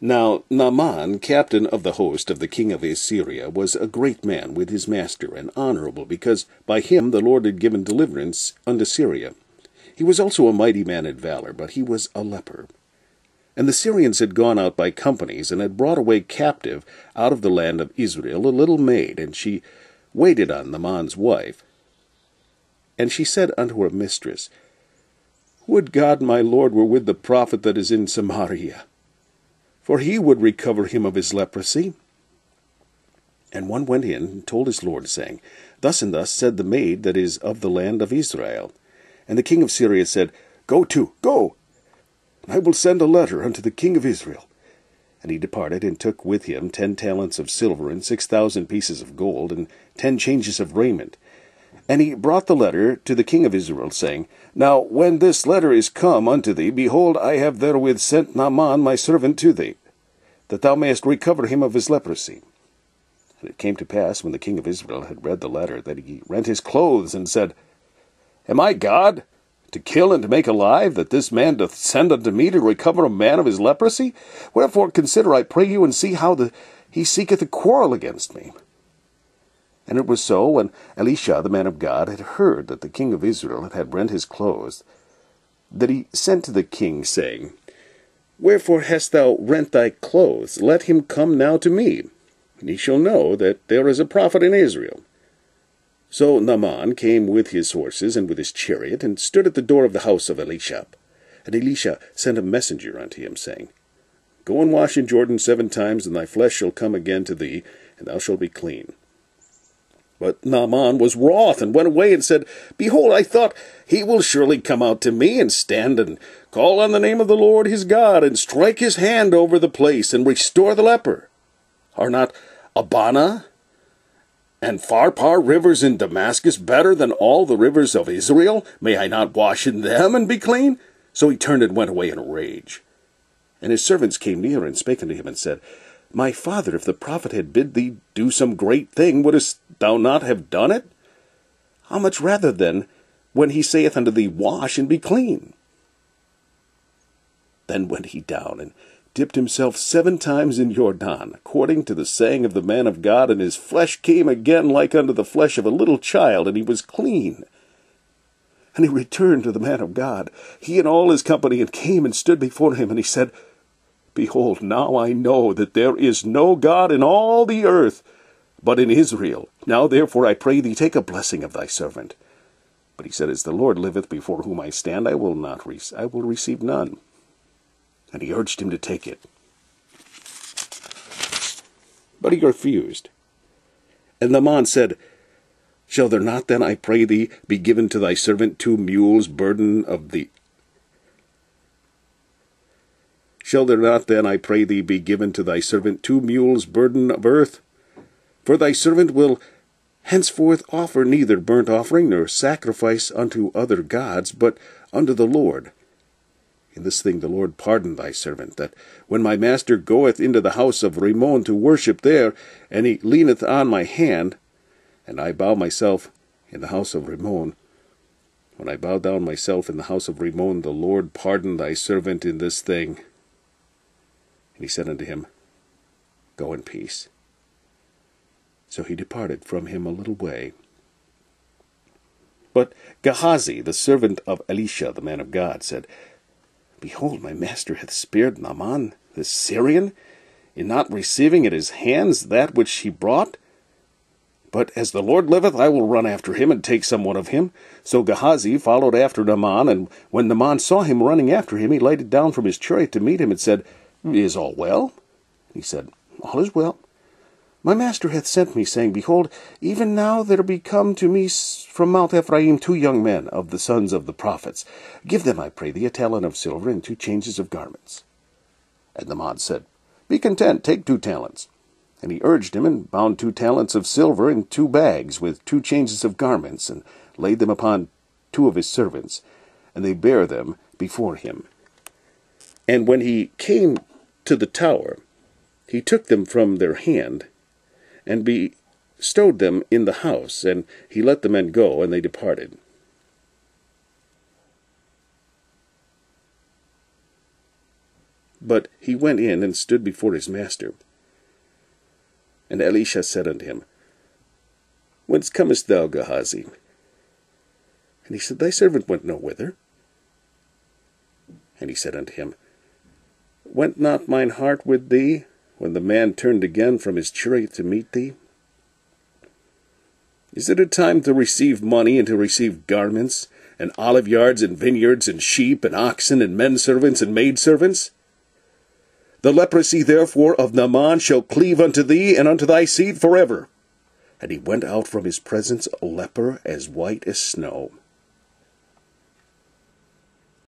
Now Naaman, captain of the host of the king of Syria, was a great man with his master, and honourable, because by him the Lord had given deliverance unto Syria. He was also a mighty man in valour, but he was a leper. And the Syrians had gone out by companies, and had brought away captive out of the land of Israel a little maid, and she waited on Naaman's wife. And she said unto her mistress, Would God my Lord were with the prophet that is in Samaria, for he would recover him of his leprosy. And one went in and told his lord, saying, Thus and thus said the maid that is of the land of Israel. And the king of Syria said, Go, and I will send a letter unto the king of Israel. And he departed, and took with him 10 talents of silver, and 6,000 pieces of gold, and 10 changes of raiment. And he brought the letter to the king of Israel, saying, Now when this letter is come unto thee, behold, I have therewith sent Naaman my servant to thee, that thou mayest recover him of his leprosy. And it came to pass, when the king of Israel had read the letter, that he rent his clothes, and said, Am I God, to kill and to make alive, that this man doth send unto me to recover a man of his leprosy? Wherefore consider, I pray you, and see how he seeketh a quarrel against me. And it was so, when Elisha the man of God had heard that the king of Israel had rent his clothes, that he sent to the king, saying, Wherefore hast thou rent thy clothes? Let him come now to me, and he shall know that there is a prophet in Israel. So Naaman came with his horses and with his chariot, and stood at the door of the house of Elisha. And Elisha sent a messenger unto him, saying, Go and wash in Jordan 7 times, and thy flesh shall come again to thee, and thou shalt be clean. But Naaman was wroth, and went away, and said, Behold, I thought, he will surely come out to me, and stand and call on the name of the Lord his God, and strike his hand over the place, and restore the leper. Are not Abana and Pharpar rivers in Damascus better than all the rivers of Israel? May I not wash in them, and be clean? So he turned and went away in a rage. And his servants came near, and spake unto him, and said, My father, if the prophet had bid thee do some great thing, wouldest thou not have done it? How much rather then, when he saith unto thee, Wash and be clean? Then went he down, and dipped himself 7 times in Jordan, according to the saying of the man of God, and his flesh came again like unto the flesh of a little child, and he was clean. And he returned to the man of God, he and all his company, and came and stood before him, and he said, Behold, now I know that there is no God in all the earth, but in Israel. Now therefore I pray thee, take a blessing of thy servant. But he said, As the Lord liveth before whom I stand, I will receive none. And he urged him to take it. But he refused. And Naaman said, Shall there not then, I pray thee, be given to thy servant 2 mules burden of the... Shall there not then, I pray thee, be given to thy servant 2 mules burden of earth? For thy servant will henceforth offer neither burnt offering nor sacrifice unto other gods, but unto the Lord. In this thing the Lord pardon thy servant, that when my master goeth into the house of Rimmon to worship there, and he leaneth on my hand, and I bow myself in the house of Rimmon, when I bow down myself in the house of Rimmon, the Lord pardon thy servant in this thing. And he said unto him, Go in peace. So he departed from him a little way. But Gehazi, the servant of Elisha, the man of God, said, Behold, my master hath spared Naaman, the Syrian, in not receiving at his hands that which he brought. But as the Lord liveth, I will run after him, and take somewhat of him. So Gehazi followed after Naaman, and when Naaman saw him running after him, he lighted down from his chariot to meet him, and said, Is all well? He said, All is well. My master hath sent me, saying, Behold, even now there be come to me from Mount Ephraim 2 young men of the sons of the prophets. Give them, I pray thee, a talent of silver and 2 changes of garments. And Naaman said, Be content, take 2 talents. And he urged him, and bound 2 talents of silver in 2 bags with 2 changes of garments, and laid them upon 2 of his servants, and they bare them before him. And when he came to the tower, he took them from their hand, and bestowed them in the house, and he let the men go, and they departed. But he went in and stood before his master. And Elisha said unto him, Whence comest thou, Gehazi? And he said, Thy servant went no whither. And he said unto him, Went not mine heart with thee, when the man turned again from his chariot to meet thee? Is it a time to receive money, and to receive garments, and olive yards, and vineyards, and sheep, and oxen, and men servants, and maid servants? The leprosy therefore of Naaman shall cleave unto thee, and unto thy seed forever. And he went out from his presence a leper as white as snow.